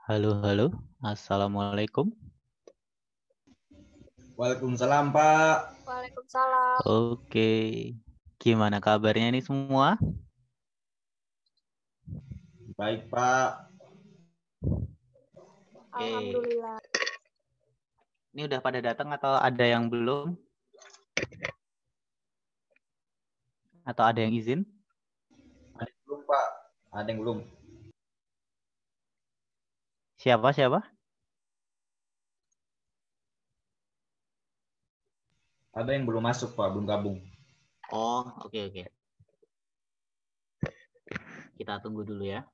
Halo, halo. Assalamualaikum. Waalaikumsalam Pak. Waalaikumsalam. Oke. Gimana kabarnya nih semua? Baik Pak. Oke. Alhamdulillah. Ini udah pada datang atau ada yang belum? Atau ada yang izin? Ada yang belum Pak? Ada yang belum? Siapa? Ada yang belum masuk Pak, belum gabung. Oh, oke. Kita tunggu dulu ya.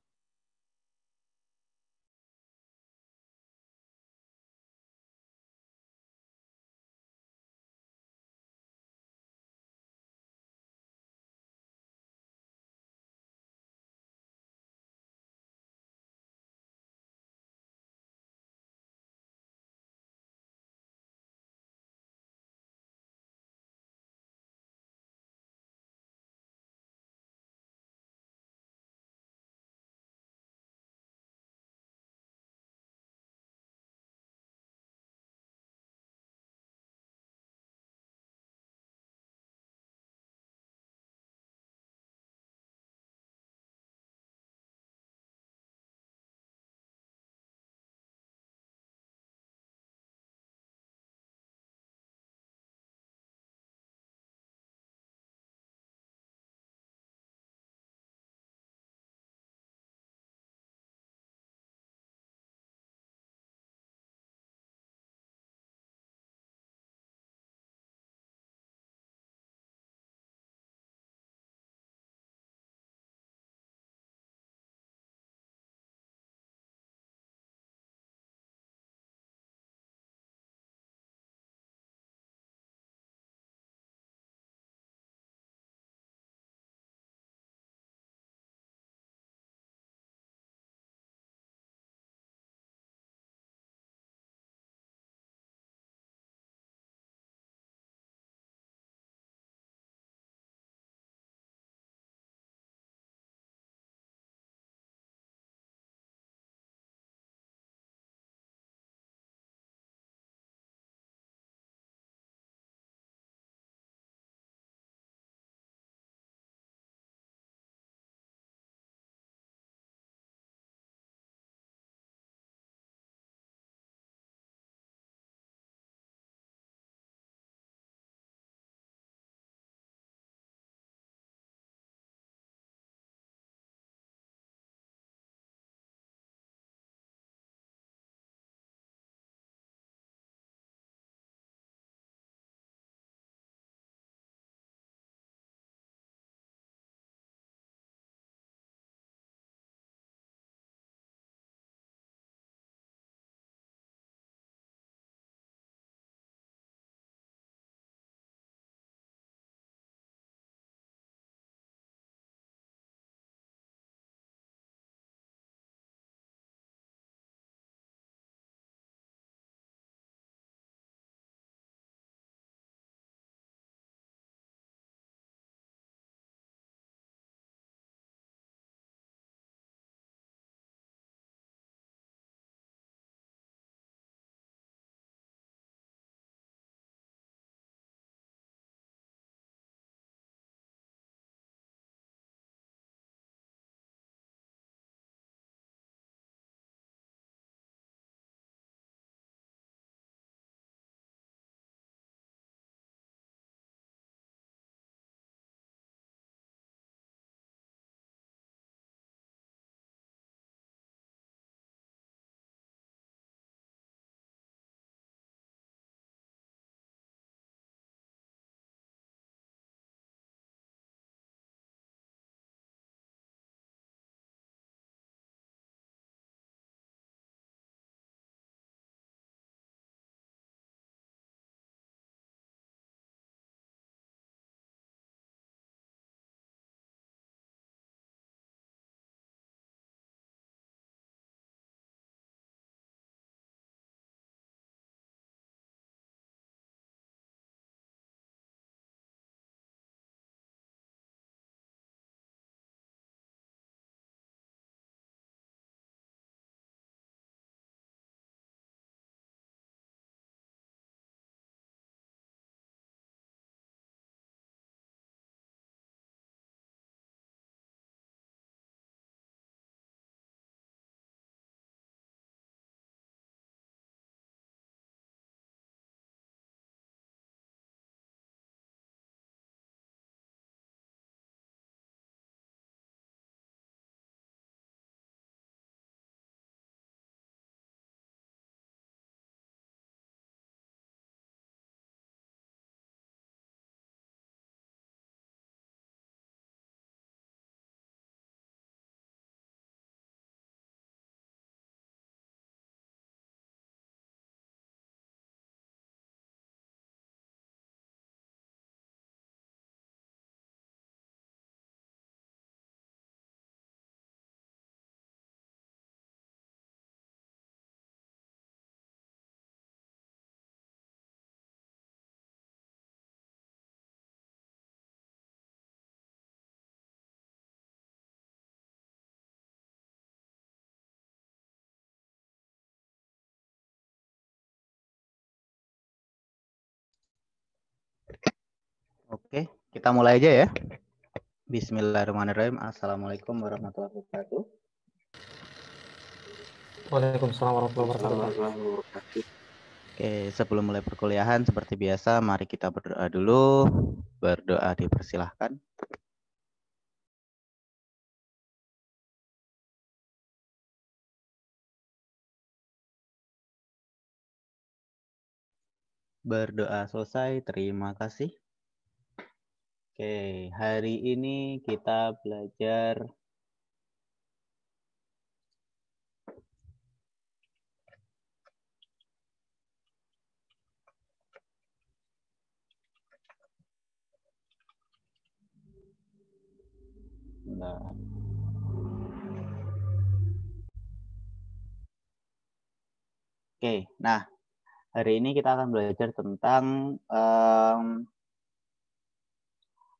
Oke, kita mulai aja ya. Bismillahirrahmanirrahim. Assalamualaikum warahmatullahi wabarakatuh. Waalaikumsalam warahmatullahi wabarakatuh. Oke, sebelum mulai perkuliahan seperti biasa, mari kita berdoa dulu. Berdoa dipersilahkan. Berdoa selesai, terima kasih. Oke, hari ini kita belajar Bentar. Oke, nah hari ini kita akan belajar tentang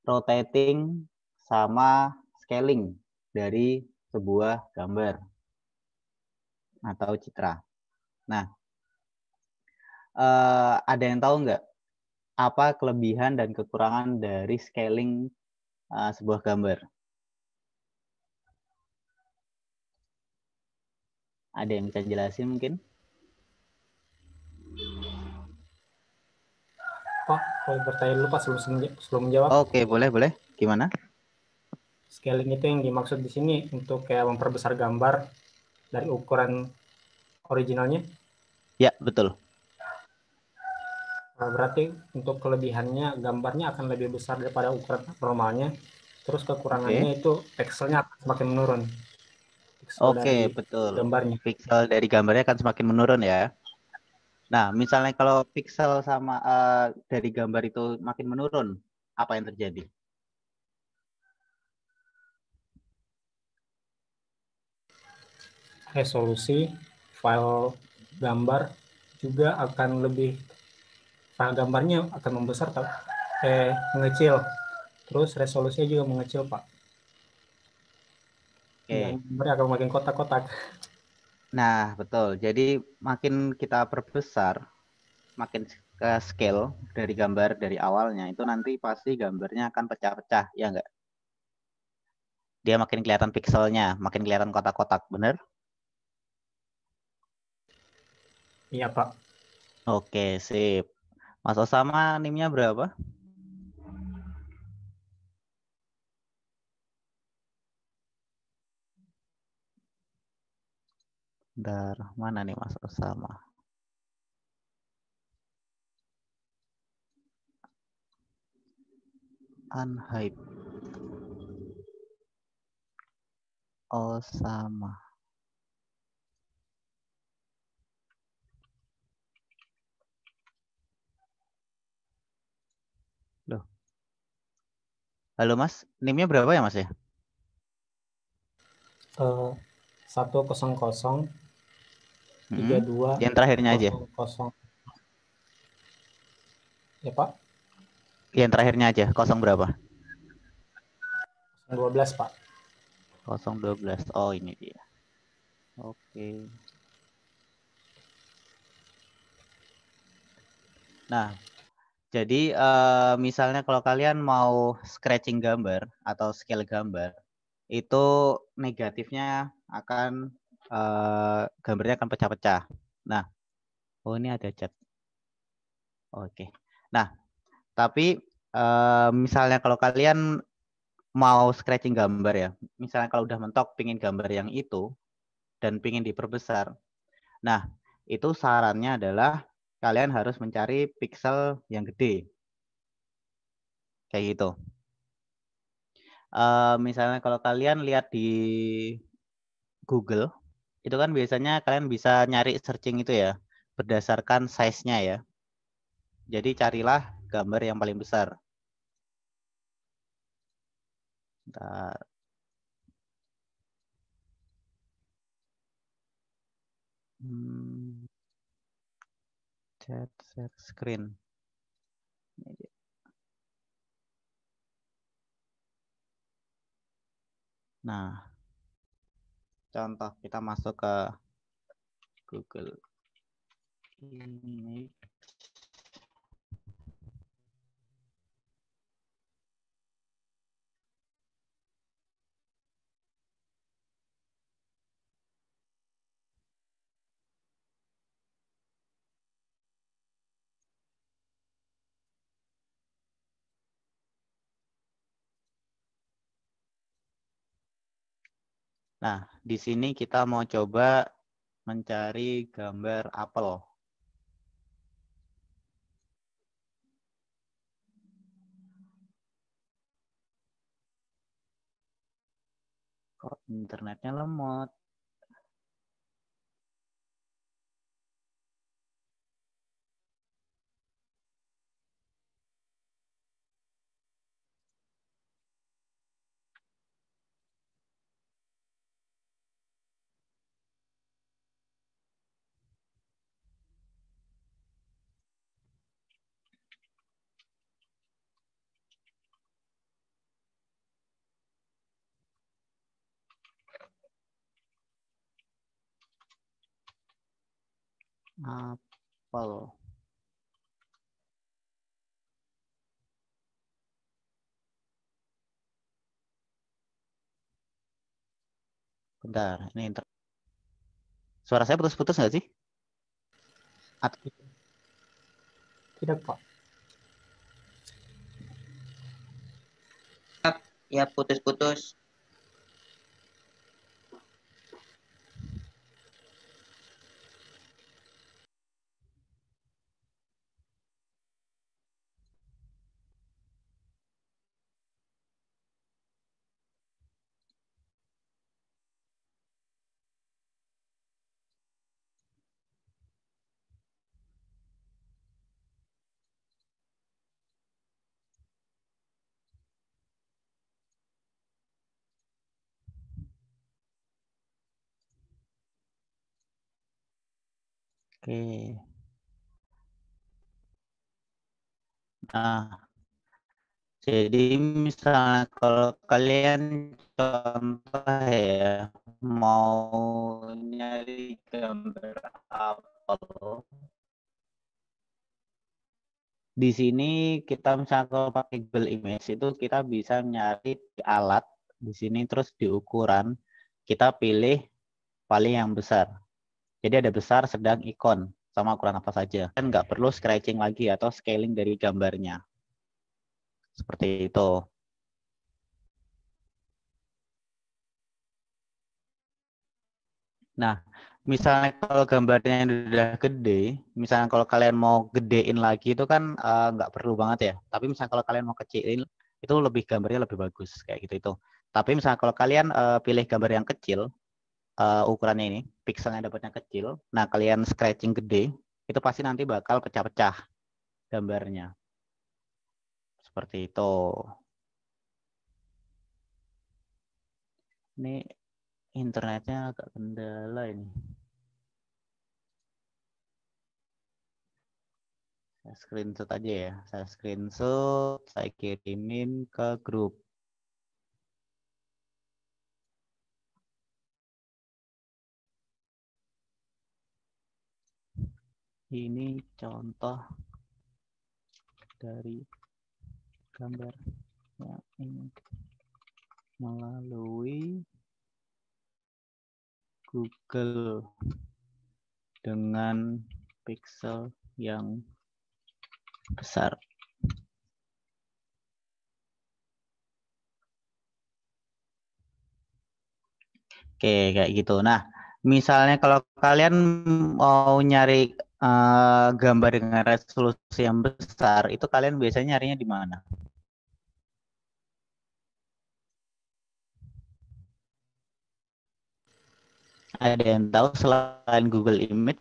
rotating sama scaling dari sebuah gambar atau citra. Nah, ada yang tahu nggak apa kelebihan dan kekurangan dari scaling sebuah gambar? Ada yang bisa jelasin mungkin? Pak, kalau bertanya dulu Pak sebelum menjawab. Oke, boleh. Gimana? Scaling itu yang dimaksud di sini untuk kayak memperbesar gambar dari ukuran originalnya. Ya, betul. Berarti untuk kelebihannya gambarnya akan lebih besar daripada ukuran normalnya. Terus kekurangannya itu pixelnya akan semakin menurun. Pixel dari Betul. gambarnya. Pixel dari gambarnya akan semakin menurun ya. Nah, misalnya kalau pixel sama dari gambar itu makin menurun, apa yang terjadi? Resolusi file gambar juga akan lebih, file gambarnya akan membesar mengecil. Terus resolusinya juga mengecil, Pak. Dan gambarnya akan makin kotak-kotak. Nah, betul. Jadi makin kita perbesar, makin ke scale dari gambar dari awalnya, itu nanti pasti gambarnya akan pecah-pecah, ya enggak? Dia makin kelihatan pixelnya, makin kelihatan kotak-kotak, bener? Iya, Pak. Oke, sip. Mas Osama NIM-nya berapa? Bentar, mana nih Mas Osama? Unhype. Osama. Loh. Halo Mas, NIM-nya berapa ya Mas ya? 100 32 Yang terakhirnya aja. 00. Ya, Pak. Yang terakhirnya aja, 0 berapa? 12, Pak. 012. Oh, ini dia. Oke. Nah, jadi misalnya kalau kalian mau scratching gambar atau scale gambar, itu negatifnya akan gambarnya akan pecah-pecah. Nah, oh ini ada chat. Oke. Nah, tapi misalnya kalau kalian mau scratching gambar ya, misalnya kalau udah mentok pingin gambar yang itu dan pingin diperbesar, nah itu sarannya adalah kalian harus mencari pixel yang gede, kayak gitu. Misalnya kalau kalian lihat di Google, itu kan biasanya kalian bisa nyari searching itu ya, berdasarkan size-nya ya. Jadi carilah gambar yang paling besar. Bentar. Chat share screen. Nah, contoh kita masuk ke Google Image. Nah, di sini kita mau coba mencari gambar apel. Kok internetnya lemot? Apel. Bentar, ini suara saya putus-putus nggak sih? Tidak, Pak. Ya, putus-putus. Oke. Nah, jadi misalnya kalau kalian contoh ya, mau nyari gambar apel, di sini kita misalnya kalau pakai Google Image itu kita bisa nyari di alat di sini terus di ukuran kita pilih paling yang besar. Jadi ada besar, sedang, ikon sama ukuran apa saja. Kan nggak perlu scratching lagi atau scaling dari gambarnya. Seperti itu. Nah, misalnya kalau gambarnya udah gede, misalnya kalau kalian mau gedein lagi itu kan nggak perlu banget ya. Tapi misalnya kalau kalian mau kecilin, itu lebih gambarnya lebih bagus kayak gitu itu. Tapi misalnya kalau kalian pilih gambar yang kecil, ukurannya ini, pixelnya dapatnya kecil, nah kalian scratching gede, itu pasti nanti bakal pecah-pecah gambarnya. Seperti itu. Ini internetnya agak kendala ini. Saya screenshot aja ya. Saya screenshot, saya kirimin ke grup. Ini contoh dari gambarnya ini melalui Google dengan pixel yang besar. Oke, kayak gitu. Nah, misalnya kalau kalian mau nyari gambar dengan resolusi yang besar, itu kalian biasanya nyarinya di mana? Ada yang tahu selain Google Image?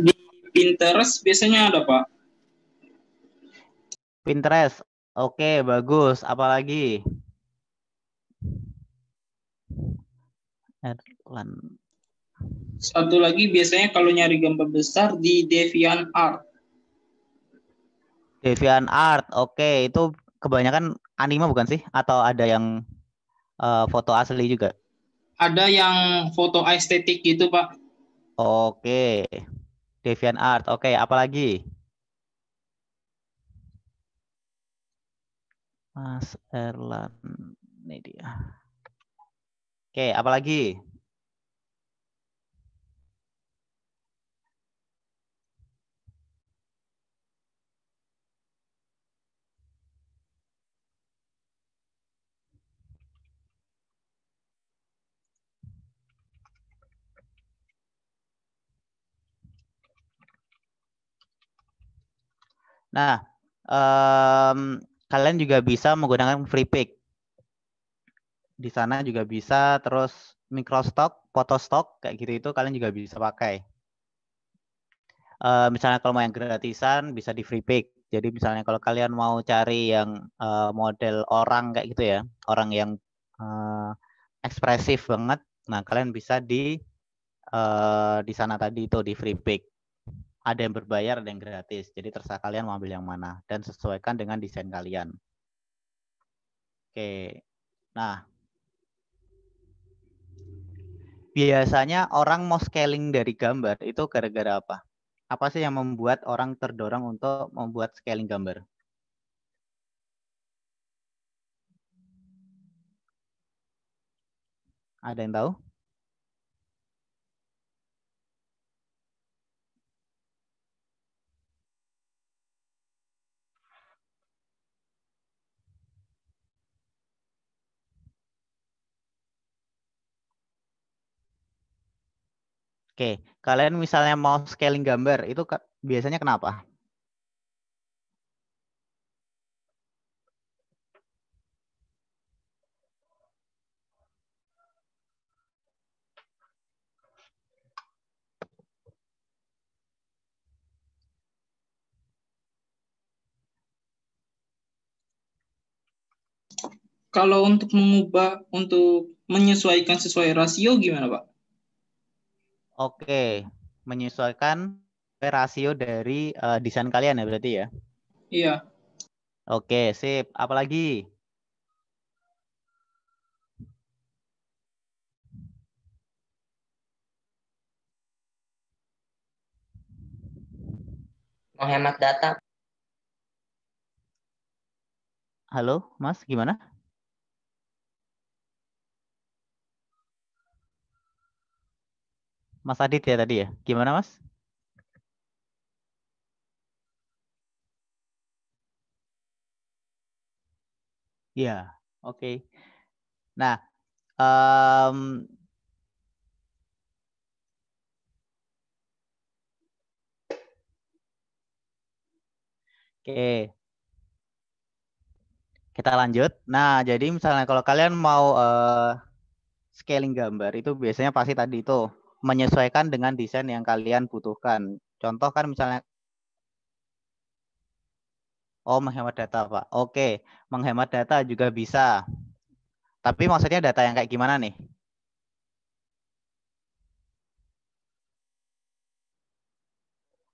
Di Pinterest biasanya ada, Pak. Pinterest. Oke, bagus. Apalagi? Erlan. Satu lagi biasanya kalau nyari gambar besar di DeviantArt. DeviantArt. Oke, itu kebanyakan anime bukan sih? Atau ada yang foto asli juga? Ada yang foto estetik gitu, Pak. Oke. DeviantArt. Oke, apalagi? Mas Erlan. Ini dia. Oke, apalagi? Nah, kalian juga bisa menggunakan free pick. Di sana juga bisa, terus microstock, photostock kayak gitu itu kalian juga bisa pakai. Misalnya kalau mau yang gratisan bisa di free pick. Jadi misalnya kalau kalian mau cari yang model orang kayak gitu ya, orang yang ekspresif banget, nah kalian bisa di sana tadi itu di free pick. Ada yang berbayar, ada yang gratis. Jadi terserah kalian mau ambil yang mana dan sesuaikan dengan desain kalian. Oke. Nah, biasanya orang mau scaling dari gambar itu gara-gara apa? Apa sih yang membuat orang terdorong untuk membuat scaling gambar? Ada yang tahu? Oke, kalian misalnya mau scaling gambar, itu biasanya kenapa? Kalau untuk menyesuaikan sesuai rasio gimana, Pak? Oke, menyesuaikan rasio dari desain kalian ya berarti ya? Iya. Oke, sip. Apalagi? Menghemat data. Halo, Mas, gimana? Mas Adit ya tadi ya? Gimana, Mas? Ya, oke. Nah, oke. Kita lanjut. Nah, jadi misalnya kalau kalian mau scaling gambar itu biasanya pasti tadi itu menyesuaikan dengan desain yang kalian butuhkan. Contoh kan misalnya, oh menghemat data Pak. Oke, menghemat data juga bisa. Tapi maksudnya data yang kayak gimana nih?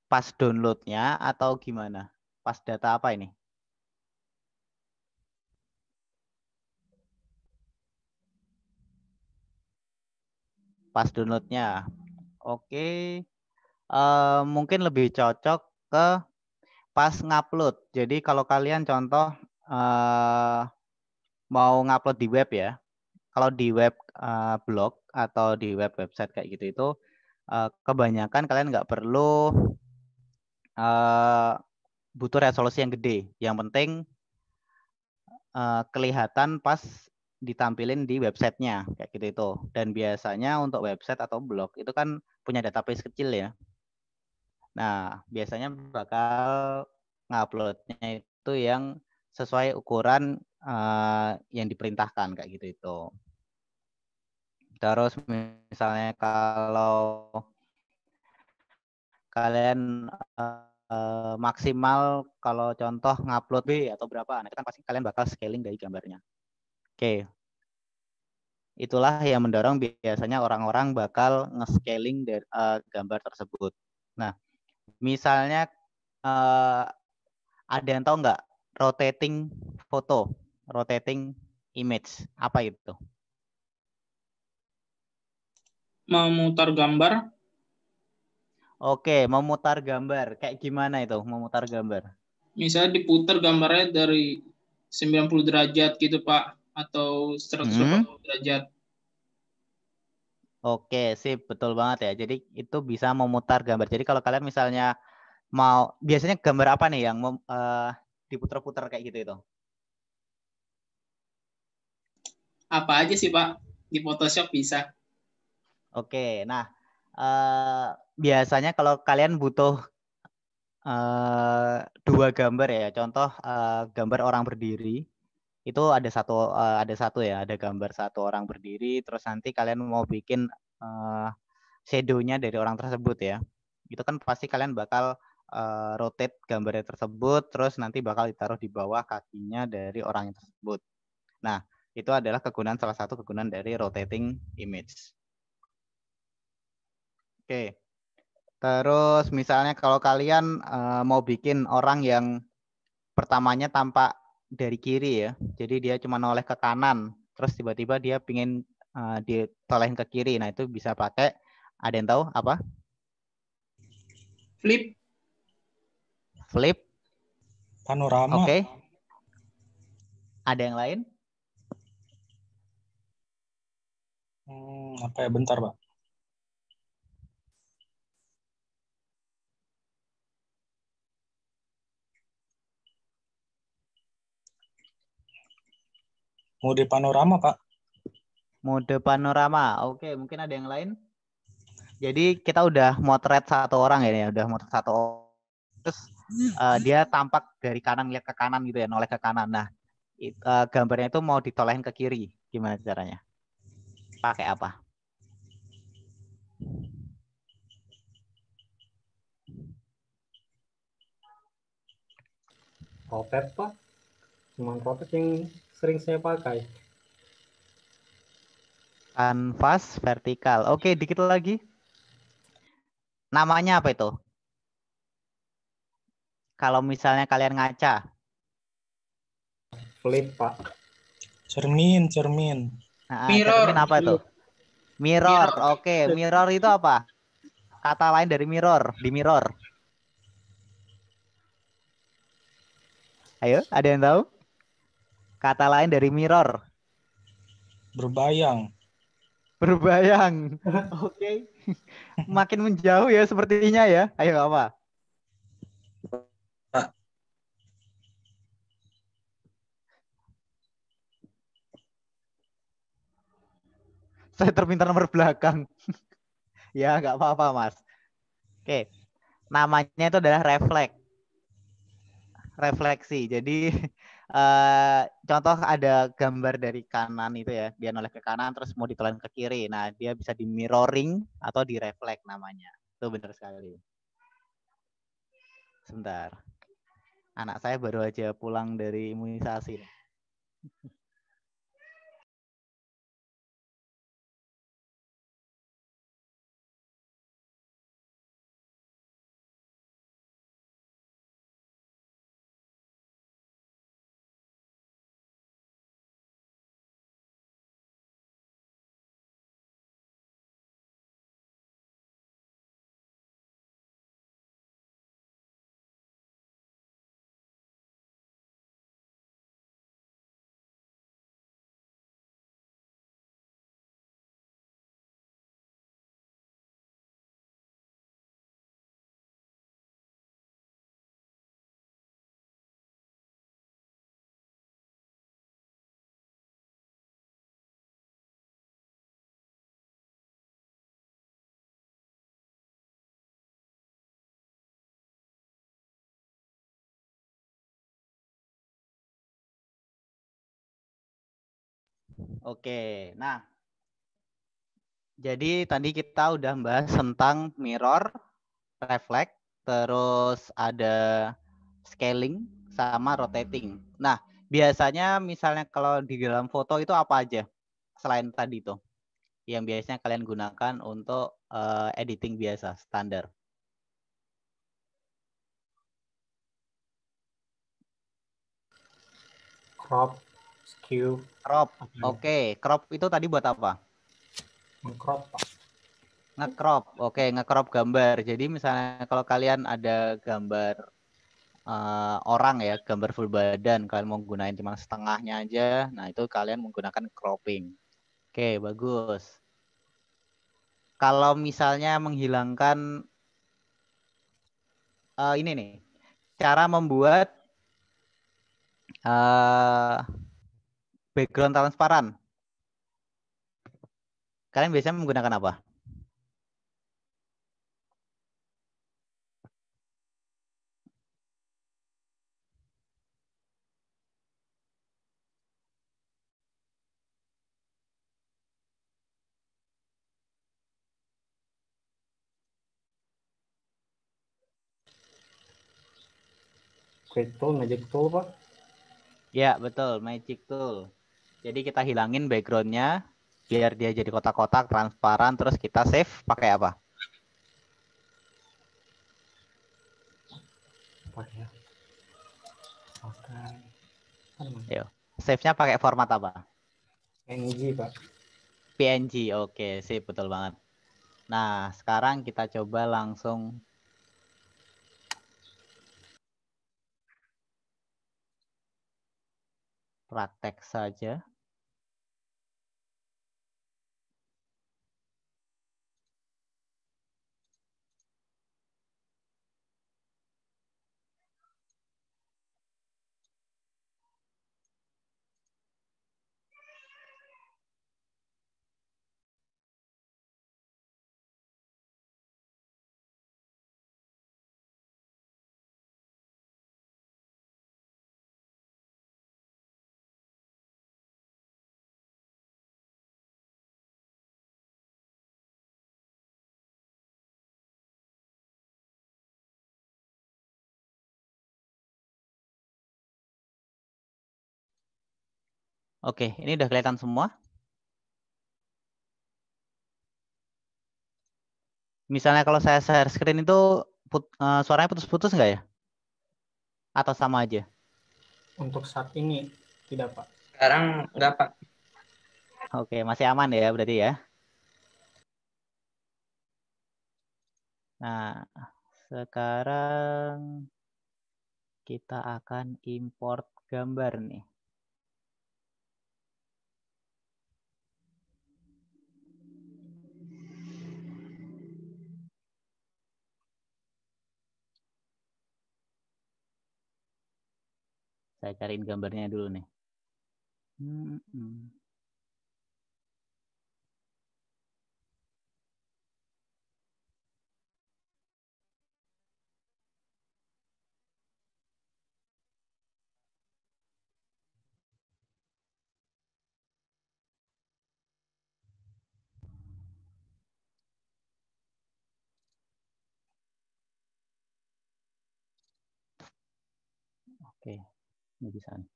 Pas downloadnya atau gimana? Pas data apa ini? Pas downloadnya. Oke, mungkin lebih cocok ke pas ngupload. Jadi kalau kalian contoh mau ngupload di web ya, kalau di web blog atau di website kayak gitu itu kebanyakan kalian nggak perlu butuh resolusi yang gede. Yang penting kelihatan pas ditampilin di websitenya kayak gitu itu. Dan biasanya untuk website atau blog itu kan punya database kecil ya. Nah, biasanya bakal nguploadnya itu yang sesuai ukuran yang diperintahkan kayak gitu itu. Terus misalnya kalau kalian maksimal kalau contoh ngupload B atau berapa, nah itu kan pasti kalian bakal scaling dari gambarnya. Oke. Itulah yang mendorong biasanya orang-orang bakal nge-scaling dari gambar tersebut. Nah, misalnya ada yang tahu nggak rotating foto, rotating image, apa itu? Memutar gambar. Oke, memutar gambar. Kayak gimana itu memutar gambar? Misalnya diputar gambarnya dari 90 derajat gitu, Pak, atau 180 derajat. Oke, sip, betul banget ya. Jadi itu bisa memutar gambar. Jadi kalau kalian misalnya mau, biasanya gambar apa nih yang diputar-putar kayak gitu itu? Apa aja sih, Pak? Di Photoshop bisa. Oke, nah biasanya kalau kalian butuh dua gambar ya. Contoh gambar orang berdiri. Itu ada satu ya, ada gambar satu orang berdiri, terus nanti kalian mau bikin shadow-nya dari orang tersebut ya. Itu kan pasti kalian bakal rotate gambarnya tersebut, terus nanti bakal ditaruh di bawah kakinya dari orang yang tersebut. Nah, itu adalah salah satu kegunaan dari rotating image. Oke. Terus misalnya kalau kalian mau bikin orang yang pertamanya tampak dari kiri ya, jadi dia cuma noleh ke kanan, terus tiba-tiba dia pingin ditolehin ke kiri. Nah itu bisa pakai, ada yang tahu apa? Flip. Flip. Panorama. Oke. Ada yang lain? Apa ya, bentar Pak. Mode panorama, Pak. Mode panorama. Oke, mungkin ada yang lain? Jadi kita udah motret satu orang ya, udah motret satu orang. Terus dia tampak dari kanan lihat ke kanan gitu ya, noleh ke kanan. Nah, gambarnya itu mau ditolehin ke kiri. Gimana caranya? Pakai apa? Rotate, Pak. Cuman rotate yang sering saya pakai. Kanvas vertikal. Oke, dikit lagi. Namanya apa itu? Kalau misalnya kalian ngaca. Flip, Pak. Cermin. Nah, Mirror. cermin apa itu? Mirror. Oke, mirror itu apa? Kata lain dari mirror, di mirror. Ayo, ada yang tahu? Kata lain dari mirror. Berbayang. Oke. Makin menjauh ya sepertinya ya. Ayo apa? Saya terminta nomor belakang. Ya, nggak apa-apa, Mas. Oke. Namanya itu adalah refleksi. Jadi contoh ada gambar dari kanan itu ya, dia noleh ke kanan terus mau ditelan ke kiri. Nah, dia bisa di mirroring atau di reflect namanya. Itu benar sekali. Sebentar. Anak saya baru aja pulang dari imunisasi. Oke, nah jadi tadi kita udah bahas tentang mirror, reflect, terus ada scaling sama rotating. Nah, biasanya misalnya kalau di dalam foto itu apa aja selain tadi itu yang biasanya kalian gunakan untuk editing biasa standar? Crop, skew. Crop. Oke, crop itu tadi buat apa? Crop, Pak. Nge-crop. Oke, nge-crop gambar. Jadi misalnya kalau kalian ada gambar orang ya, gambar full badan, kalian mau gunain cuma setengahnya aja, nah itu kalian menggunakan cropping. Oke, bagus. Kalau misalnya menghilangkan ini nih, cara membuat background transparan. Kalian biasanya menggunakan apa? Quick tool, magic tool, Pak. Ya, betul, magic tool. Jadi kita hilangin backgroundnya biar dia jadi kotak-kotak transparan, terus kita save pakai apa? Pakai Yo, save-nya pakai format apa? PNG, Pak. PNG. Oke, sip, betul banget. Nah, sekarang kita coba langsung praktek saja. Oke, ini udah kelihatan semua. Misalnya kalau saya share screen itu suaranya putus-putus nggak ya? Atau sama aja? Untuk saat ini tidak, Pak. Sekarang enggak, Pak. Oke, masih aman ya berarti ya. Nah, sekarang kita akan import gambar nih. Saya cariin gambarnya dulu nih. Oke, ini bisa nih.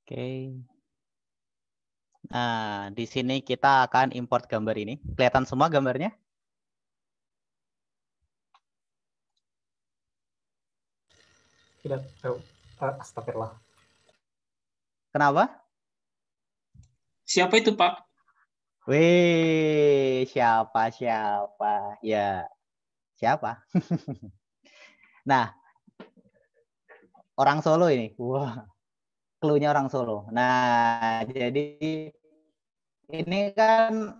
Oke. Nah, di sini kita akan import gambar ini. Kelihatan semua gambarnya? Tidak, astagfirullah. Kenapa? Siapa itu, Pak? Wih, siapa? Ya, siapa? Nah, orang Solo ini. Wah, clue-nya orang Solo. Nah, jadi ini kan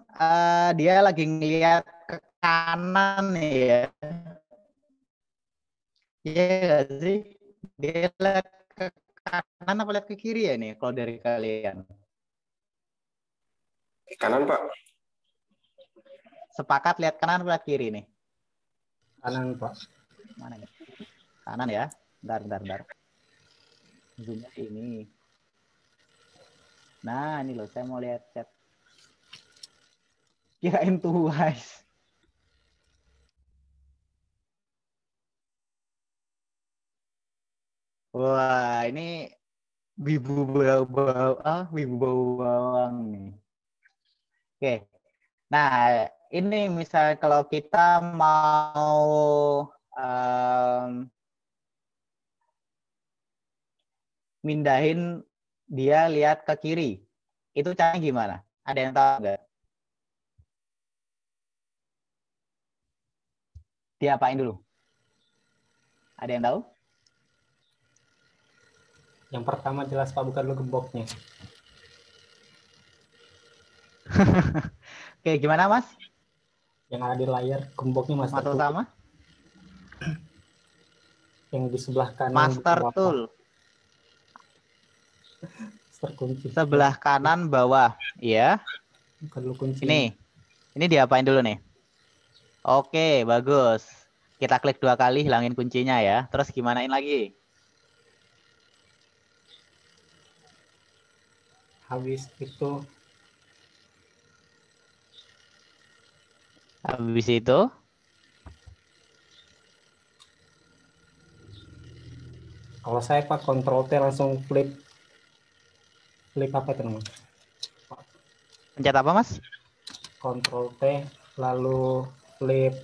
dia lagi ngeliat ke kanan nih ya. Iya nggak sih? Dia lihat ke kanan apa lihat ke kiri ya nih kalau dari kalian? Kanan, Pak. Sepakat lihat kanan apa lihat kiri nih? Kanan, Pak. Mana nih? Kanan ya. Bentar. Zoom-nya ini. Nah, ini loh saya mau lihat chat. Kirain Twice. Wah, ini wibu bawang nih. Oke. Nah, ini misalnya kalau kita mau mindahin dia lihat ke kiri, itu caranya gimana? Ada yang tahu nggak? Diapain dulu? Ada yang tahu? Yang pertama jelas, Pak, bukan dulu gemboknya. Oke, gimana Mas? Yang ada di layar gemboknya master tool. Sama? Yang di sebelah kanan. Master tool. Kunci. Sebelah kanan bawah, ya. Bukan dulu kunci. Ini diapain dulu nih? Oke, bagus. Kita klik 2 kali, hilangin kuncinya ya. Terus gimanain lagi? Habis itu Habis itu Kalau saya Pak Ctrl T langsung flip apa itu namanya? pencet apa, Mas? Ctrl T lalu flip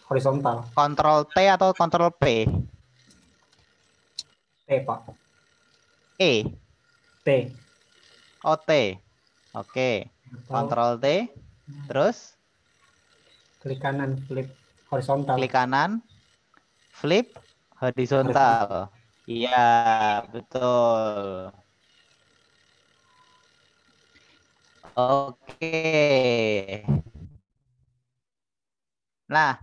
horizontal. Kontrol T atau Kontrol P? T Pak. E. T. Oh, T. Oke. Kontrol T. Terus Klik kanan flip horizontal. klik kanan, flip horizontal. Iya, betul. Oke. Nah,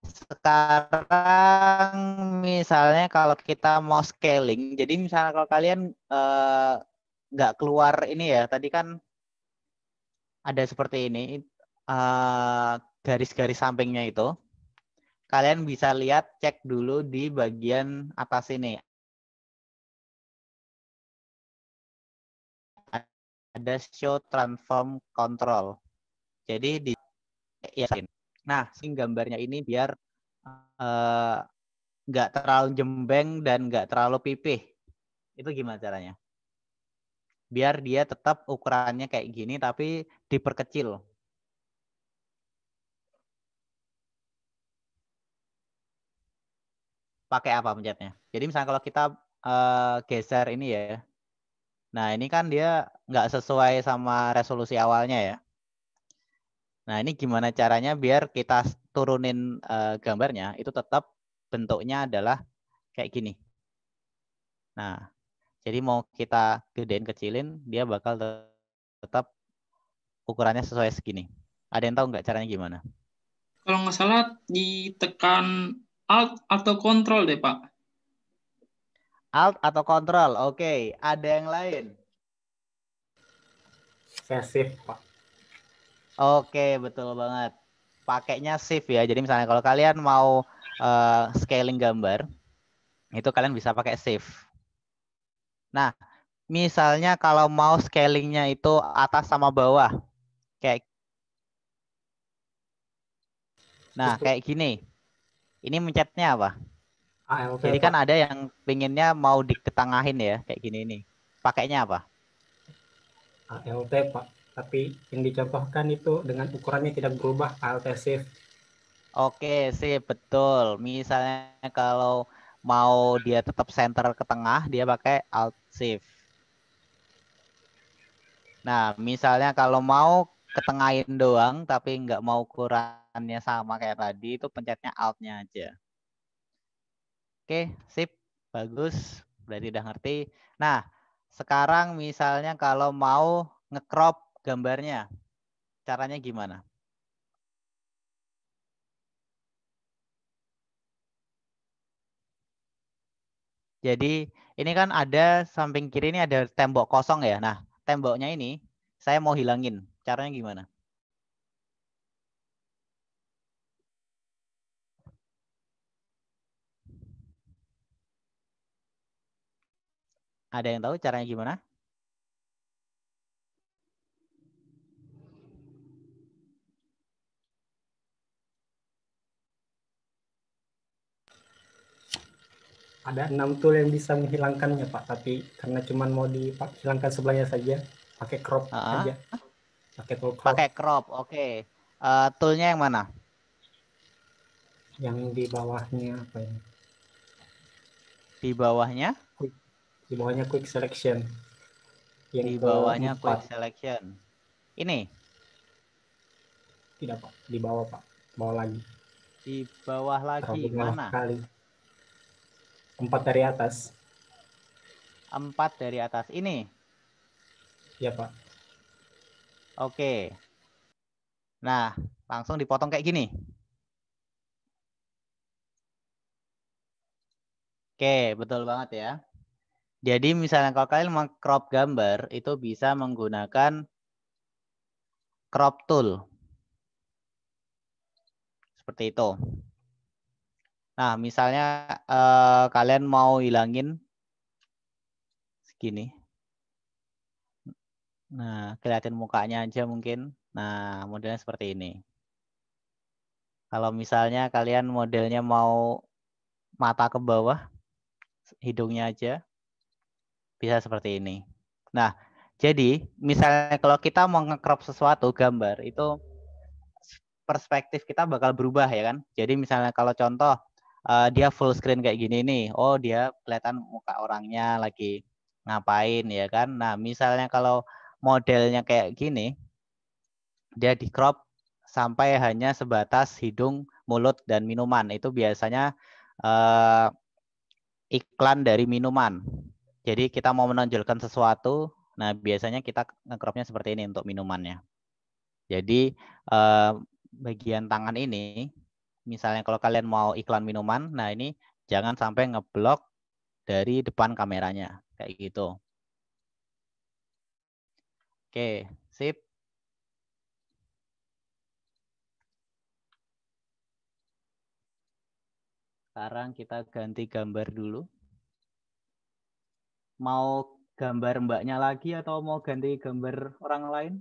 sekarang misalnya kalau kita mau scaling, jadi misalnya kalau kalian nggak keluar ini ya, tadi kan ada seperti ini, garis-garis sampingnya itu. Kalian bisa lihat, cek dulu di bagian atas ini. Ada show transform control. Jadi di ya, nah, gambarnya ini biar nggak terlalu jembeng dan nggak terlalu pipih. Itu gimana caranya? Biar dia tetap ukurannya kayak gini tapi diperkecil. Pakai apa pencetnya? Jadi misalnya kalau kita geser ini ya. Nah, ini kan dia nggak sesuai sama resolusi awalnya ya. Nah, ini gimana caranya biar kita turunin gambarnya itu tetap bentuknya adalah kayak gini. Nah, jadi mau kita gedein kecilin, dia bakal tetap ukurannya sesuai segini. Ada yang tahu nggak caranya gimana? Kalau nggak salah ditekan Alt atau Control deh, Pak. Alt atau Control? Oke. Ada yang lain? Saya shift Pak. Oke, betul banget. Pakainya shift ya. Jadi misalnya kalau kalian mau scaling gambar, itu kalian bisa pakai shift. Nah, misalnya kalau mau scalingnya itu atas sama bawah, kayak kayak gini. Ini mencetnya apa? ALT Jadi Pak. kan ada yang pinginnya mau diketengahin ya, kayak gini nih. Pakainya apa? ALT Pak. Tapi yang dicontohkan itu dengan ukurannya tidak berubah, ALT shift. Oke, sih betul. Misalnya kalau mau dia tetap center ke tengah, dia pakai Alt Shift. Nah, misalnya kalau mau ketengahin doang, tapi nggak mau ukurannya sama kayak tadi, itu pencetnya Alt-nya aja. Oke, sip. Bagus. Berarti udah ngerti. Nah, sekarang misalnya kalau mau nge-crop gambarnya, caranya gimana? Jadi ini kan ada samping kiri ini ada tembok kosong ya. Nah, temboknya ini saya mau hilangin. Caranya gimana? Ada yang tahu caranya gimana? Ada 6 tool yang bisa menghilangkannya Pak, tapi karena cuma mau dihilangkan sebelahnya saja, pakai crop aja. Pakai tool crop. Pakai crop, oke. Toolnya yang mana? Yang di bawahnya apa ya? Di bawahnya? Di bawahnya quick selection. Yang Di bawahnya keempat. quick selection. Ini? Tidak Pak, di bawah Pak. Bawah lagi. Di bawah lagi, mana? Kali. 4 dari atas. 4 dari atas. Ini? Ya Pak. Oke. Nah, langsung dipotong kayak gini. Oke, betul banget ya. Jadi misalnya kalau kalian mau crop gambar, itu bisa menggunakan crop tool. Seperti itu. Nah, misalnya kalian mau hilangin segini. Nah, kelihatan mukanya aja mungkin. Nah, modelnya seperti ini. Kalau misalnya kalian modelnya mau mata ke bawah, hidungnya aja, bisa seperti ini. Nah, jadi misalnya kalau kita mau nge-crop sesuatu gambar, itu perspektif kita bakal berubah ya kan. Jadi misalnya kalau contoh dia full screen kayak gini nih, oh dia kelihatan muka orangnya lagi ngapain ya kan. Nah misalnya kalau modelnya kayak gini, dia di crop sampai hanya sebatas hidung, mulut, dan minuman. Itu biasanya iklan dari minuman. Jadi kita mau menonjolkan sesuatu, nah biasanya kita nge-cropnya seperti ini untuk minumannya. Jadi bagian tangan ini, misalnya kalau kalian mau iklan minuman, nah ini jangan sampai ngeblok dari depan kameranya, kayak gitu. Oke, sip. Sekarang kita ganti gambar dulu. Mau gambar mbaknya lagi atau mau ganti gambar orang lain?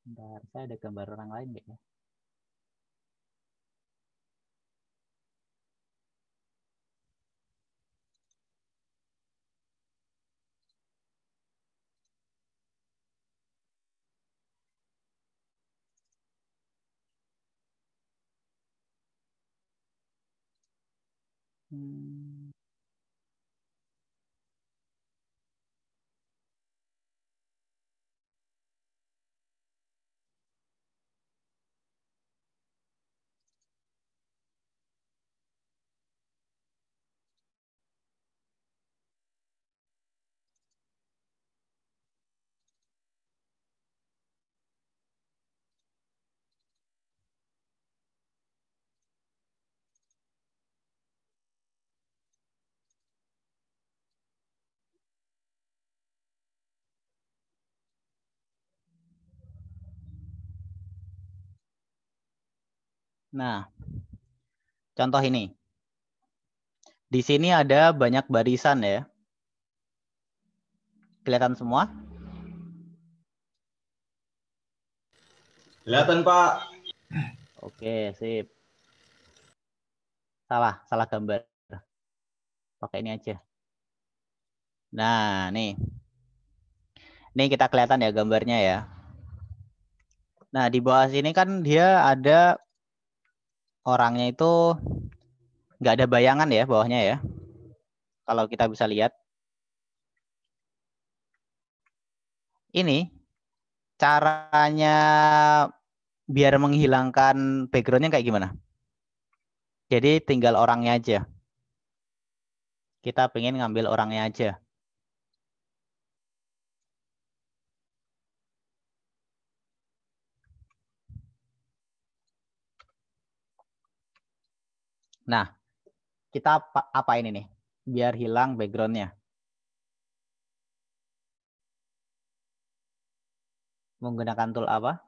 Bentar, saya ada gambar orang lain nggak ya? Nah, contoh ini. Di sini ada banyak barisan ya. Kelihatan semua? Kelihatan, Pak. Oke, sip. Salah gambar. Pakai ini aja. Nah, nih. Ini kita kelihatan ya gambarnya ya. Nah, di bawah sini kan dia ada orangnya itu nggak ada bayangan ya bawahnya ya. Kalau kita bisa lihat. Ini caranya biar menghilangkan backgroundnya kayak gimana? Jadi tinggal orangnya aja. Kita pengen ngambil orangnya aja. Nah, kita apain ini? Biar hilang backgroundnya. Menggunakan tool apa?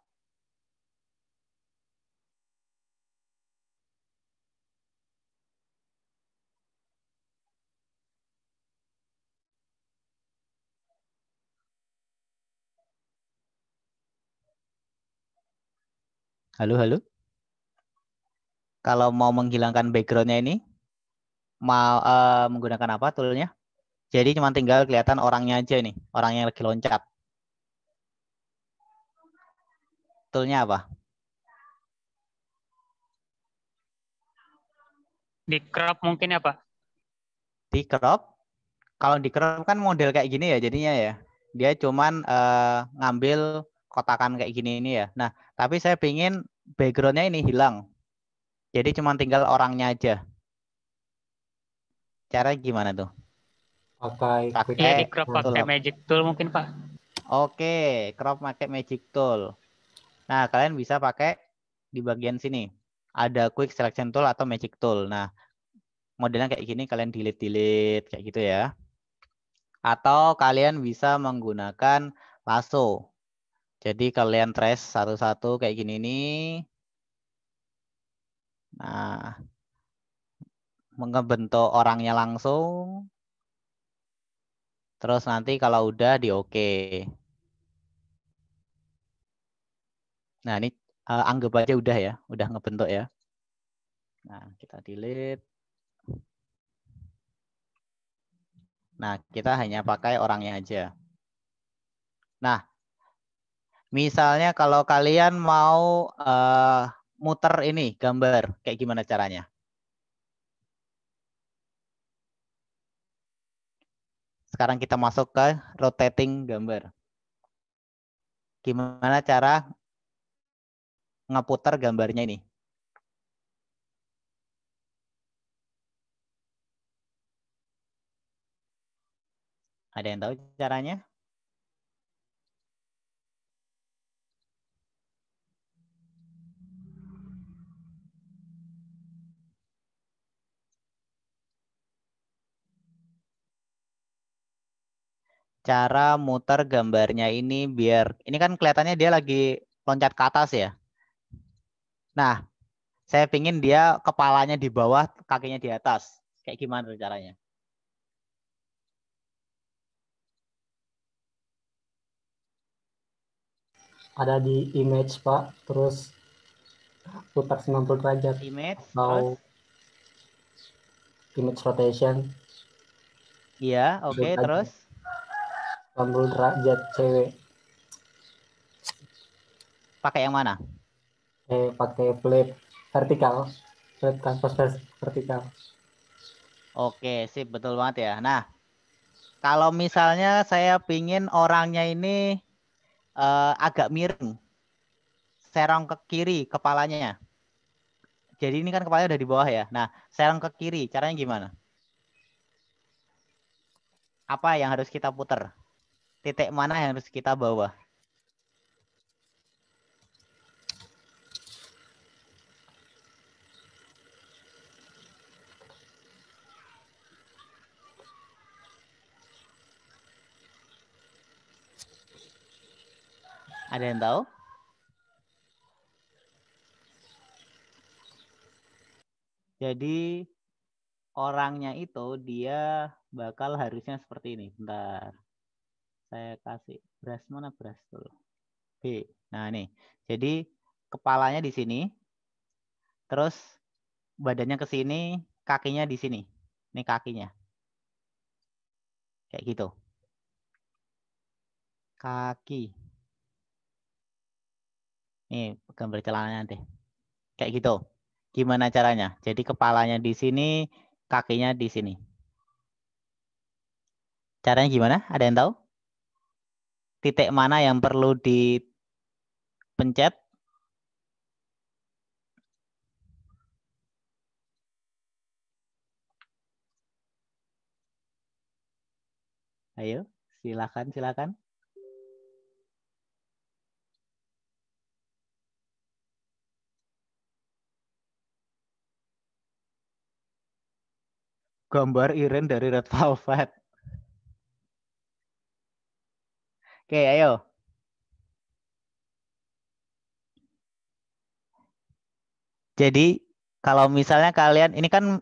Halo. Kalau mau menghilangkan backgroundnya ini, mau menggunakan apa toolnya? Jadi cuma tinggal kelihatan orangnya aja nih, orang yang lagi loncat. Toolnya apa? Di crop mungkin ya, Pak? Di crop. Kalau di crop kan model kayak gini ya jadinya ya. Dia cuman ngambil kotakan kayak gini ini ya. Nah, tapi saya pingin backgroundnya ini hilang. Jadi cuma tinggal orangnya aja. Cara gimana tuh? Pakai di crop pakai magic tool mungkin, Pak. Oke, crop pakai magic tool. Nah, kalian bisa pakai di bagian sini. Ada quick selection tool atau magic tool. Nah, modelnya kayak gini kalian delete kayak gitu ya. Atau kalian bisa menggunakan lasso. Jadi kalian trace satu-satu kayak gini nih. Nah, ngebentuk orangnya langsung. Terus nanti kalau udah di oke. Nah, ini anggap aja udah ya, udah ngebentuk ya. Nah, kita delete. Nah, kita hanya pakai orangnya aja. Nah, misalnya kalau kalian mau muter ini gambar, kayak gimana caranya? Sekarang kita masuk ke rotating gambar. Gimana cara ngeputar gambarnya ini? Ada yang tahu caranya? Cara muter gambarnya ini biar, ini kan kelihatannya dia lagi loncat ke atas ya. Nah, saya pingin dia kepalanya di bawah, kakinya di atas. Kayak gimana caranya? Ada di image, Pak. Terus putar 90 derajat. Image, Atau image rotation. Iya, oke, terus? 90 derajat cewek. Pakai yang mana? Pakai flip vertikal. Flip kanvas vertikal. Oke, sip, betul banget ya. Nah, kalau misalnya saya pingin orangnya ini agak miring, serong ke kiri kepalanya. Jadi ini kan kepalanya udah di bawah ya. Nah, serong ke kiri, caranya gimana? Apa yang harus kita putar? Titik mana yang harus kita bawa? Ada yang tahu? Jadi orangnya itu dia bakal harusnya seperti ini. Bentar. Saya kasih brush, mana brush dulu. B. Nah, nih. Jadi kepalanya di sini. Terus badannya ke sini, kakinya di sini. Ini kakinya. Kayak gitu. Kaki. Nih gambar celananya nanti. Kayak gitu. Gimana caranya? Jadi kepalanya di sini, kakinya di sini. Caranya gimana? Ada yang tahu? Titik mana yang perlu dipencet? Ayo, silakan, silakan. Gambar Iren dari Red Velvet. Oke, ayo. Jadi kalau misalnya kalian ini kan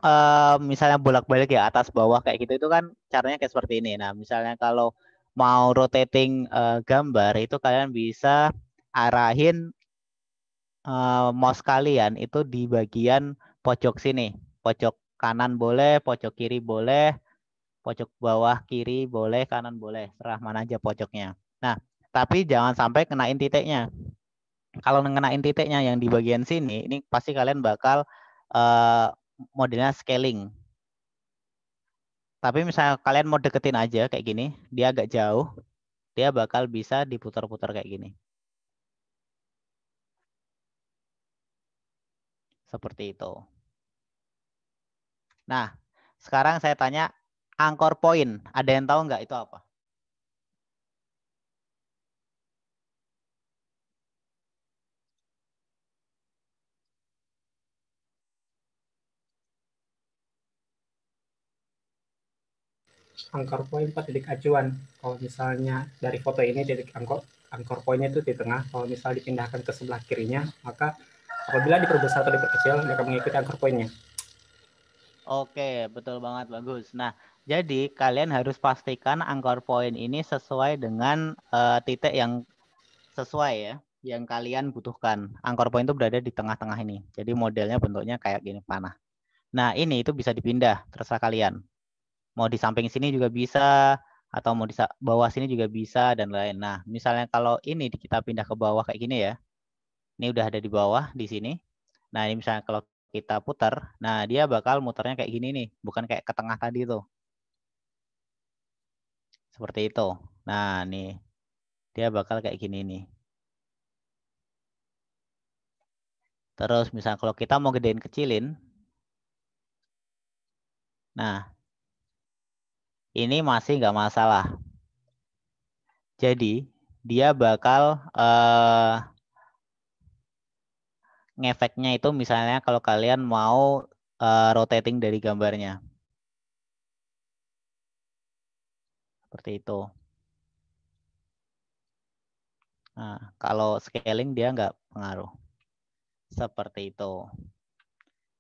misalnya bolak-balik ya atas bawah kayak gitu itu kan caranya kayak seperti ini. Nah, misalnya kalau mau rotating gambar itu kalian bisa arahin mouse kalian itu di bagian pojok sini. Pojok kanan boleh, pojok kiri boleh, pojok bawah kiri boleh, kanan boleh. Serah mana aja pojoknya. Nah, tapi jangan sampai kenain titiknya. Kalau ngenain titiknya yang di bagian sini, ini pasti kalian bakal modelnya scaling. Tapi misalnya kalian mau deketin aja kayak gini, dia agak jauh, dia bakal bisa diputar-putar kayak gini. Seperti itu. Nah, sekarang saya tanya anchor point. Ada yang tahu nggak itu apa? Anchor point 4 titik acuan. Kalau misalnya dari foto ini titik anchor pointnya itu di tengah. Kalau misalnya dipindahkan ke sebelah kirinya, maka apabila diperbesar atau diperkecil, mereka mengikuti anchor pointnya. Oke, betul banget, bagus. Nah, jadi kalian harus pastikan anchor point ini sesuai dengan titik yang sesuai ya. yang kalian butuhkan. Anchor point itu berada di tengah-tengah ini. Jadi modelnya bentuknya kayak gini, panah. Nah, ini itu bisa dipindah, terserah kalian. Mau di samping sini juga bisa, atau mau di bawah sini juga bisa, dan lain. Nah, misalnya kalau ini kita pindah ke bawah kayak gini ya. Ini udah ada di bawah, di sini. Nah, ini misalnya kalau kita putar, nah dia bakal muternya kayak gini nih, bukan kayak ke tengah tadi tuh. Seperti itu. Nah, nih. Dia bakal kayak gini nih. Terus misalnya kalau kita mau gedein kecilin, nah ini masih nggak masalah. Jadi dia bakal ngefeknya itu misalnya kalau kalian mau rotating dari gambarnya. Seperti itu. Nah, kalau scaling dia nggak pengaruh. Seperti itu.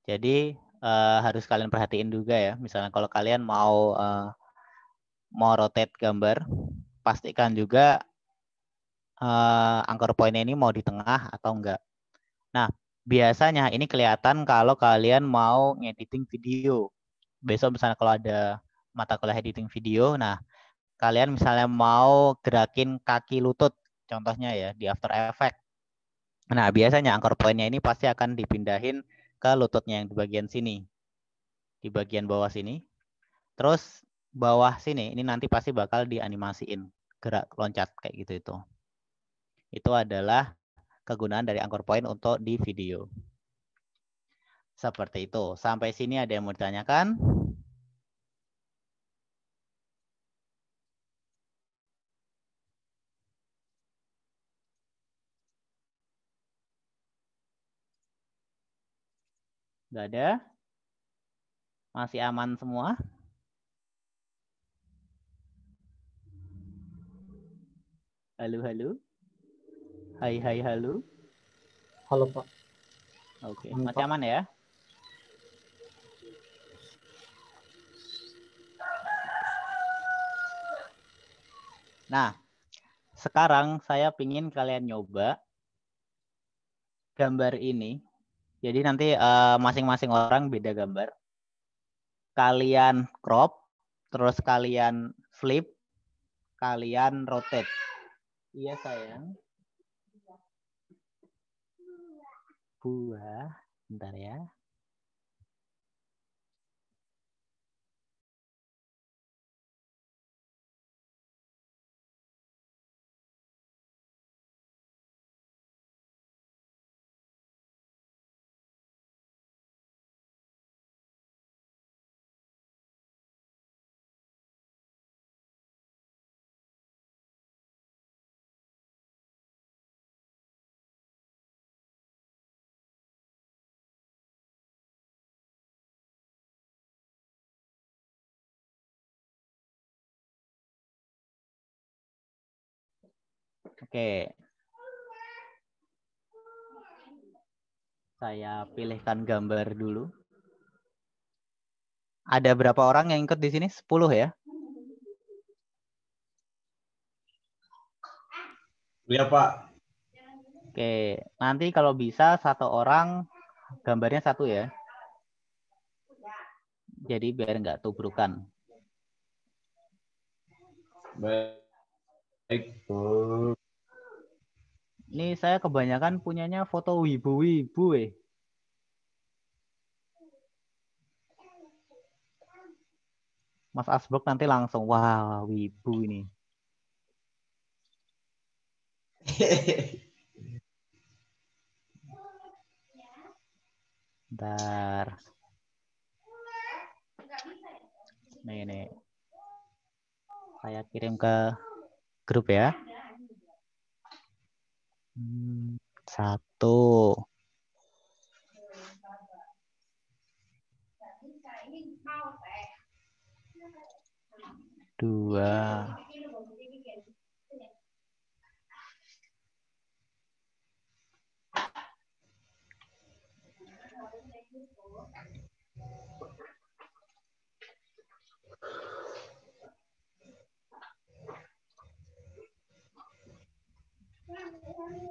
Jadi harus kalian perhatiin juga ya. Misalnya kalau kalian mau rotate gambar, pastikan juga anchor point ini mau di tengah atau enggak. Nah, biasanya ini kelihatan kalau kalian mau ngediting video. Besok misalnya kalau ada mata kuliah editing video, nah kalian misalnya mau gerakin kaki lutut, contohnya ya di After Effects. Nah, biasanya anchor point-nya ini pasti akan dipindahin ke lututnya yang di bagian sini. Di bagian bawah sini. Terus bawah sini, ini nanti pasti bakal dianimasiin. Gerak loncat kayak gitu itu. Itu adalah kegunaan dari anchor point untuk di video. Seperti itu. Sampai sini ada yang mau ditanyakan? Nggak ada? Masih aman semua? Halo, halo? Hai, hai, halo? Halo Pak. Oke, masih aman ya? Nah, sekarang saya pingin kalian nyoba gambar ini. Jadi nanti masing-masing orang beda gambar. Kalian crop, terus kalian flip, kalian rotate. Iya sayang. Buah, bentar ya. Oke. Saya pilihkan gambar dulu. Ada berapa orang yang ikut di sini? 10 ya? Iya, Pak. Oke, nanti kalau bisa satu orang gambarnya satu ya. Jadi biar nggak tubrukan. Baik. Ini saya kebanyakan punyanya foto wibu-wibu Mas Asbrook nanti langsung, wah wibu ini. Bentar. Nih. Saya kirim ke grup ya. 1. 2.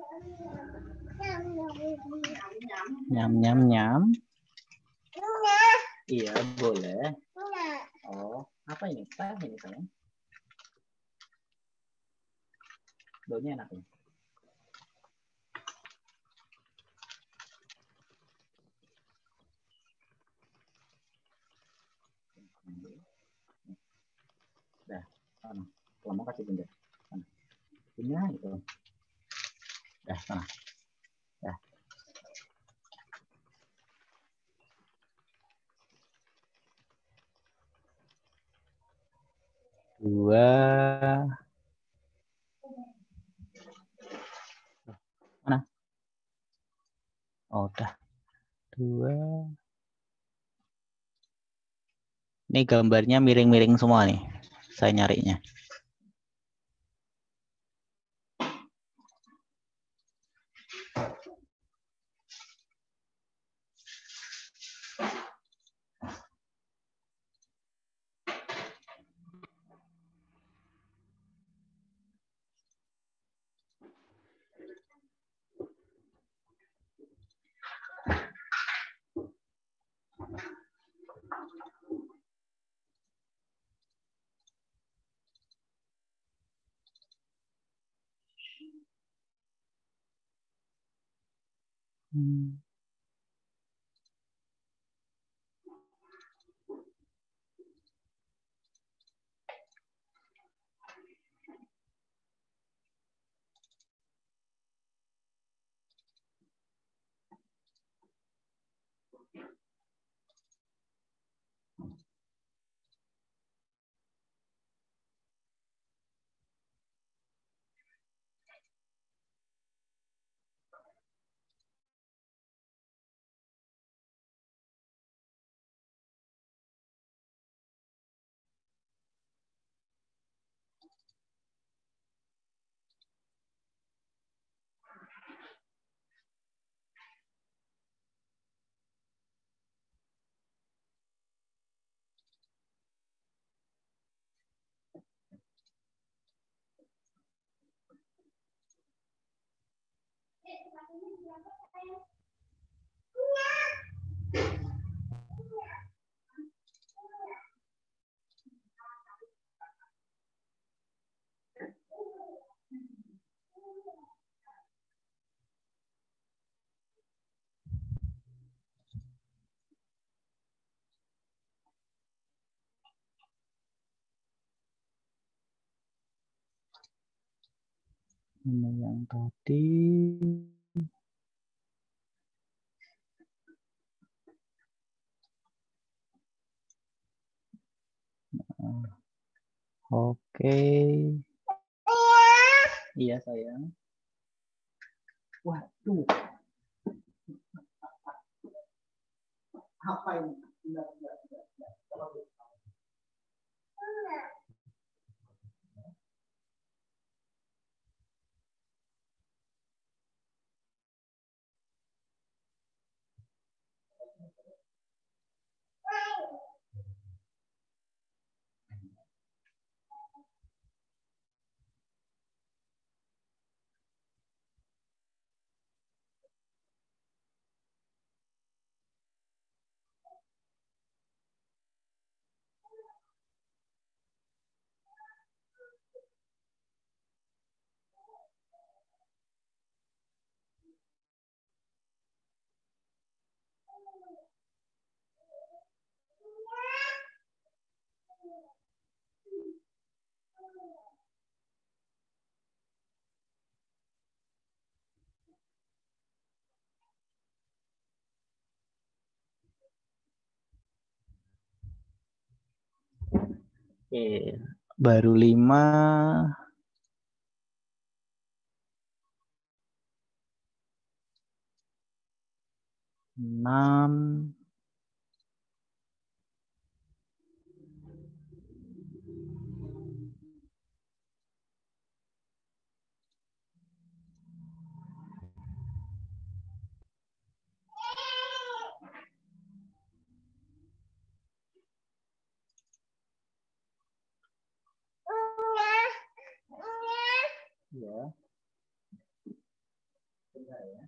3. Nyam nyam nyam. Iya, boleh. Oh, apa ini? Apa ini sayang? Baunya enak nih. Dah, sana. Kalau mau kasih bunda. Sana. Punya itu. Dah, sana. Dah. Dua. Mana? Oh, udah. Dua. Ini gambarnya miring-miring semua nih. Saya nyarinya. Ini yang tadi. Oke. Iya sayang. Waduh. Apa ini? Oke, baru 5. 6. Ya. Bentar ya.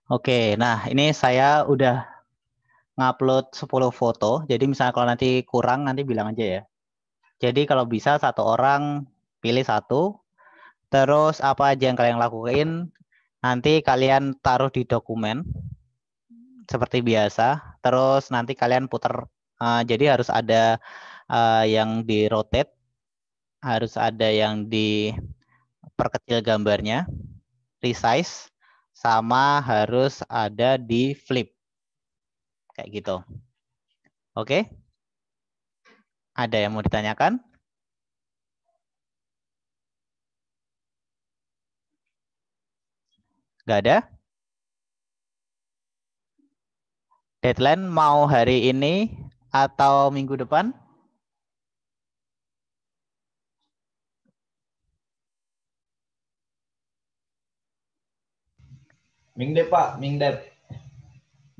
Oke, nah ini saya udah ngupload 10 foto. Jadi misalnya kalau nanti kurang, nanti bilang aja ya. Jadi kalau bisa satu orang pilih satu. Terus apa aja yang kalian lakuin, nanti kalian taruh di dokumen seperti biasa. Terus nanti kalian putar. Jadi harus ada yang di rotate, harus ada yang diperkecil gambarnya, resize, sama harus ada di flip. Kayak gitu. Oke? Ada yang mau ditanyakan? Nggak ada? Deadline mau hari ini atau minggu depan? Mingdep Pak, Mingdep.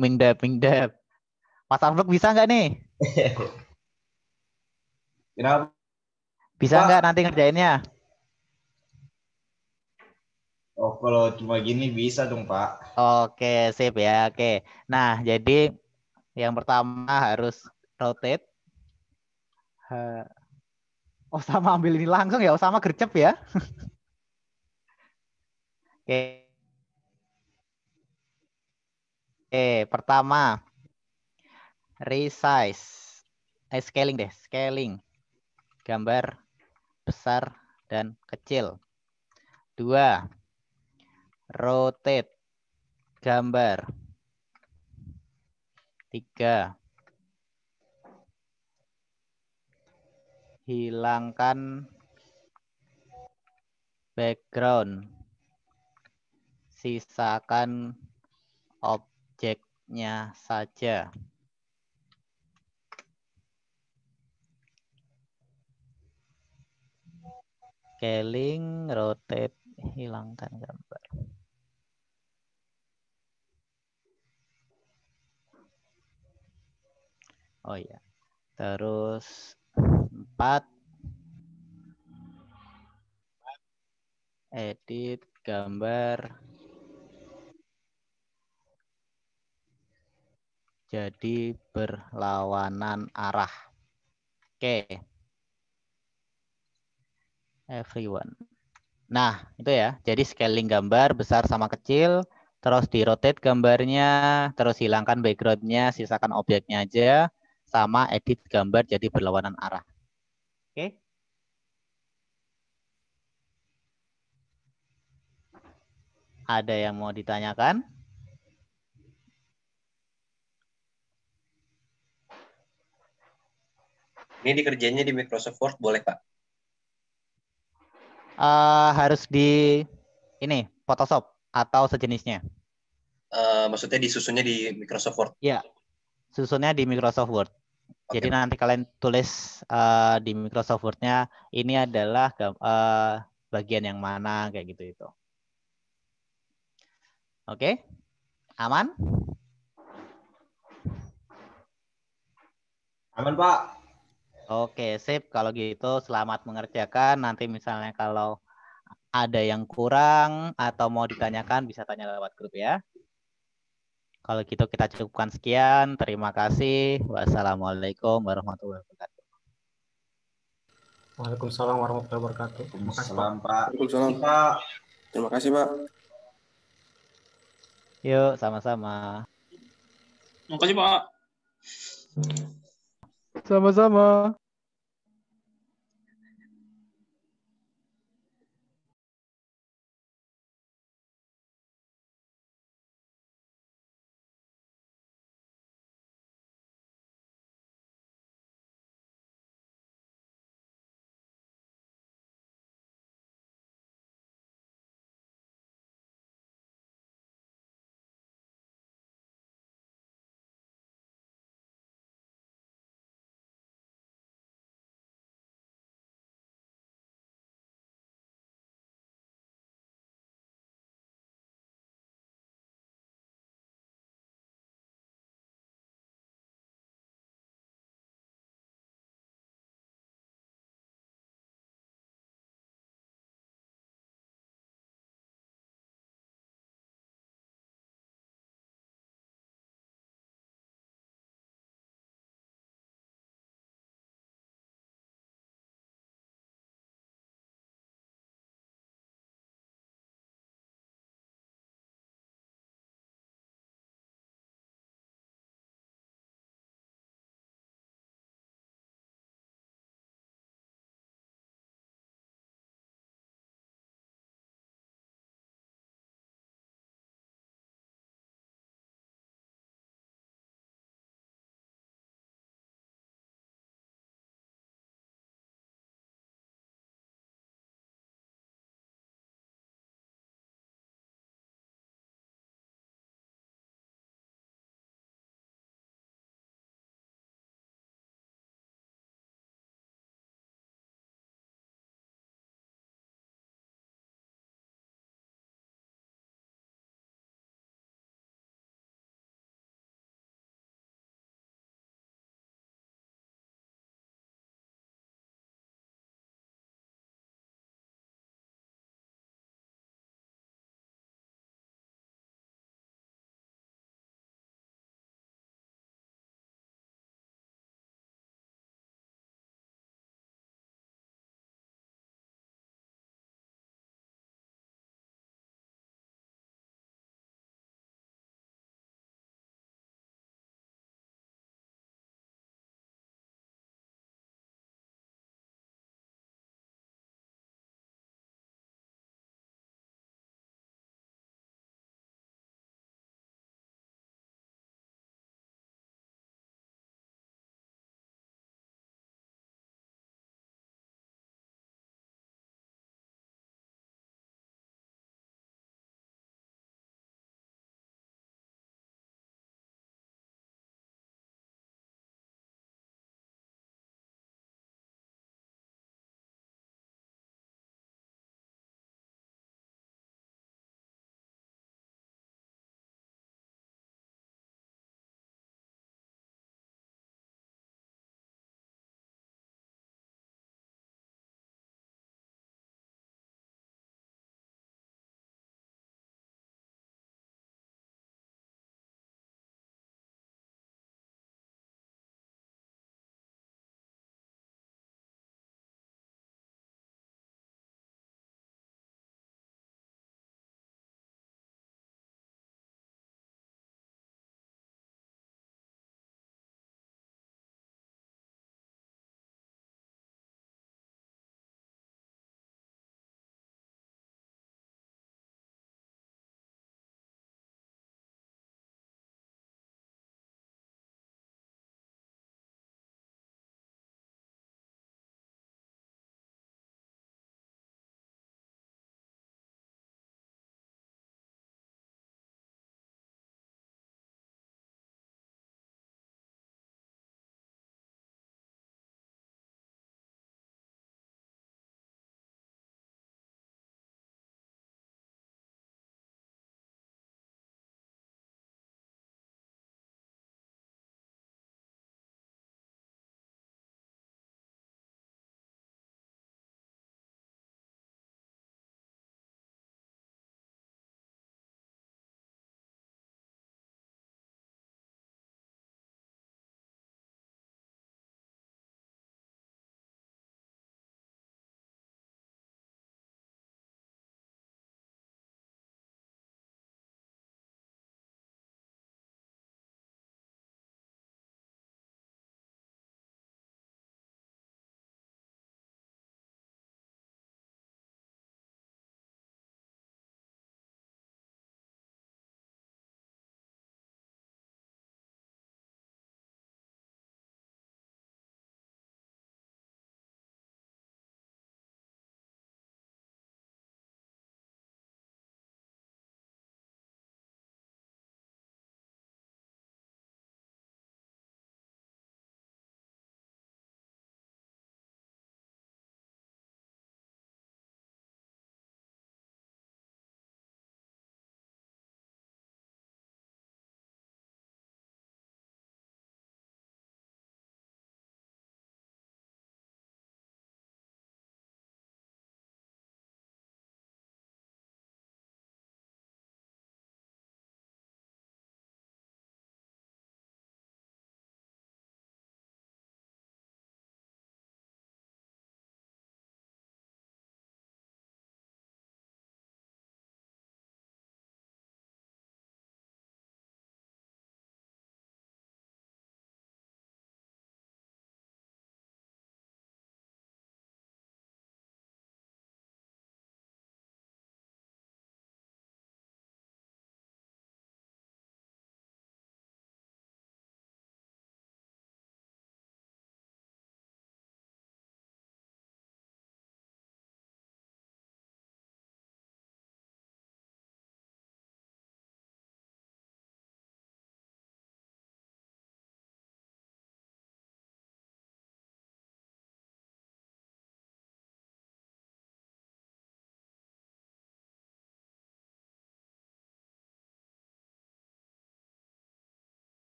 Mingdep. Mas Arfluk bisa nggak nih? Kenapa Bisa Pak? nggak nanti ngerjainnya? Oh, kalau cuma gini bisa dong Pak. Oke, sip ya. Oke. Nah, jadi yang pertama harus rotate. Oh, sama ambil ini langsung ya. Oh, sama gercep ya. Oke. Oke, pertama resize. Scaling deh, scaling. Gambar besar dan kecil. 2. Rotate gambar. 3. Hilangkan background. Sisakan objeknya saja. Scaling, rotate, hilangkan gambar. Oh ya. Terus 4. Edit gambar jadi berlawanan arah. Oke. Everyone. Nah, itu ya. Jadi scaling gambar besar sama kecil, terus di rotate gambarnya, terus hilangkan background-nya, sisakan objeknya aja, sama edit gambar jadi berlawanan arah. Oke. Ada yang mau ditanyakan? Ini dikerjainnya di Microsoft Word boleh Pak? Harus di ini Photoshop atau sejenisnya. Maksudnya disusunnya di Microsoft Word? Ya, susunnya di Microsoft Word. Oke. Jadi nanti kalian tulis di Microsoft Word-nya ini adalah bagian yang mana kayak gitu itu. Oke, aman? Aman Pak. Oke, sip. Kalau gitu selamat mengerjakan. Nanti misalnya kalau ada yang kurang atau mau ditanyakan bisa tanya lewat grup ya. Kalau gitu kita cukupkan sekian. Terima kasih. Wassalamualaikum warahmatullahi wabarakatuh. Waalaikumsalam warahmatullahi wabarakatuh. Terima kasih Pak. Salam Pak. Waalaikumsalam. Pak. Terima kasih Pak. Yuk, sama-sama. Makasih Pak. Sama-sama.